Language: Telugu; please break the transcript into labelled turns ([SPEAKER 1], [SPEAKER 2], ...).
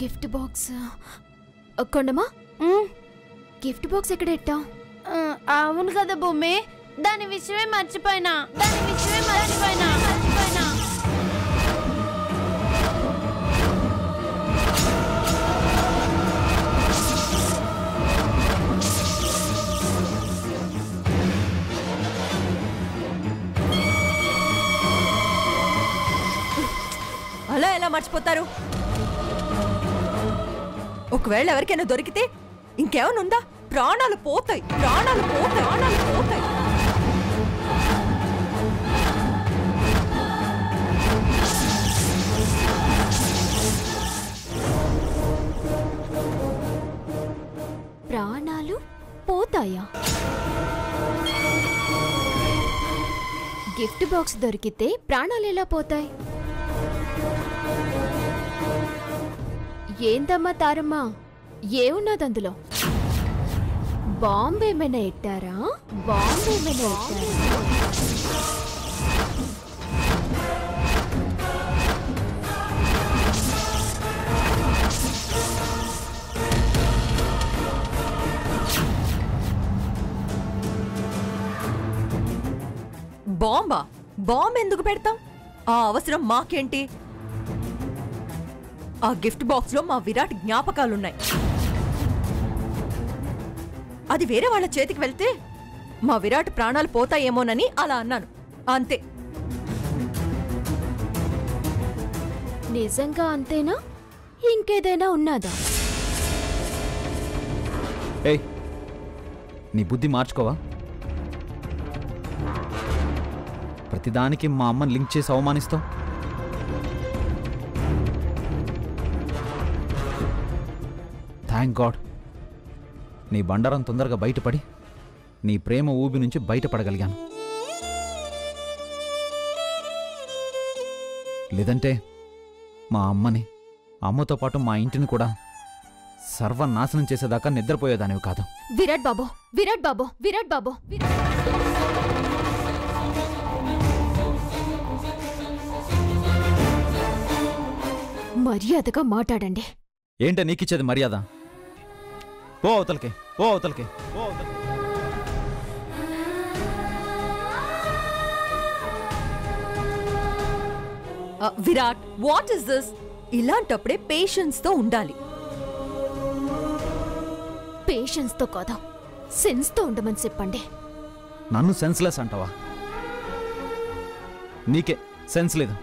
[SPEAKER 1] గిఫ్ట్ బాక్స్ కొండమా గిఫ్ట్ బాక్స్ ఎక్కడ ఎట్టావు?
[SPEAKER 2] అవును కదా భూమి, దాని విషయమే మర్చిపోయినా.
[SPEAKER 3] అలా ఎలా మర్చిపోతారు? ఒకవేళ ఎవరికైనా దొరికితే ఇంకేమైనా ఉందా? ప్రాణాలు పోతాయి.
[SPEAKER 1] ప్రాణాలు పోతాయా? గిఫ్ట్ బాక్స్ దొరికితే ప్రాణాలు ఎలా పోతాయి? ఏందమ్మా తారమ్మా, ఏమున్నది అందులో? బాంబు ఏమైనా ఎట్టారా?
[SPEAKER 3] బాంబా? బాంబ్ ఎందుకు పెడతాం? ఆ అవసరం మాకేంటి? ఆ గిఫ్ట్ బాక్స్ లో మా విరాట్ జ్ఞాపకాలున్నాయి. అది వేరే వాళ్ళ చేతికి వెళ్తే మా విరాట్ ప్రాణాలు పోతాయేమోనని అలా అన్నాను, అంతే.
[SPEAKER 1] నిజంగా అంతేనా? ఇంకేదైనా ఉన్నదా?
[SPEAKER 4] ఏయ్, నీ బుద్ధి మార్చుకోవా? ప్రతిదానికి మా అమ్మని లింక్ చేసి అవమానిస్తావు. థ్యాంక్ గాడ్ నీ బండారం తొందరగా బయటపడి నీ ప్రేమ ఊబి నుంచి బయటపడగలిగాను. లేదంటే మా అమ్మని, అమ్మతో పాటు మా ఇంటిని కూడా సర్వనాశనం చేసేదాకా నిద్రపోయేదానివి కాదు.
[SPEAKER 1] విరాట్ బాబు మర్యాదగా మాట్లాడండి.
[SPEAKER 4] ఏంట నీకిచ్చేది మర్యాద? పో అవతలకి.
[SPEAKER 3] Virat, what is this? ఇలాంటప్పుడే పేషెన్స్ తో ఉండాలి.
[SPEAKER 1] పేషెన్స్ తో కాదా, సెన్స్ తో ఉండమని చెప్పండి.
[SPEAKER 4] నన్ను సెన్స్లెస్ అంటావా? నీకే సెన్స్ లేదు.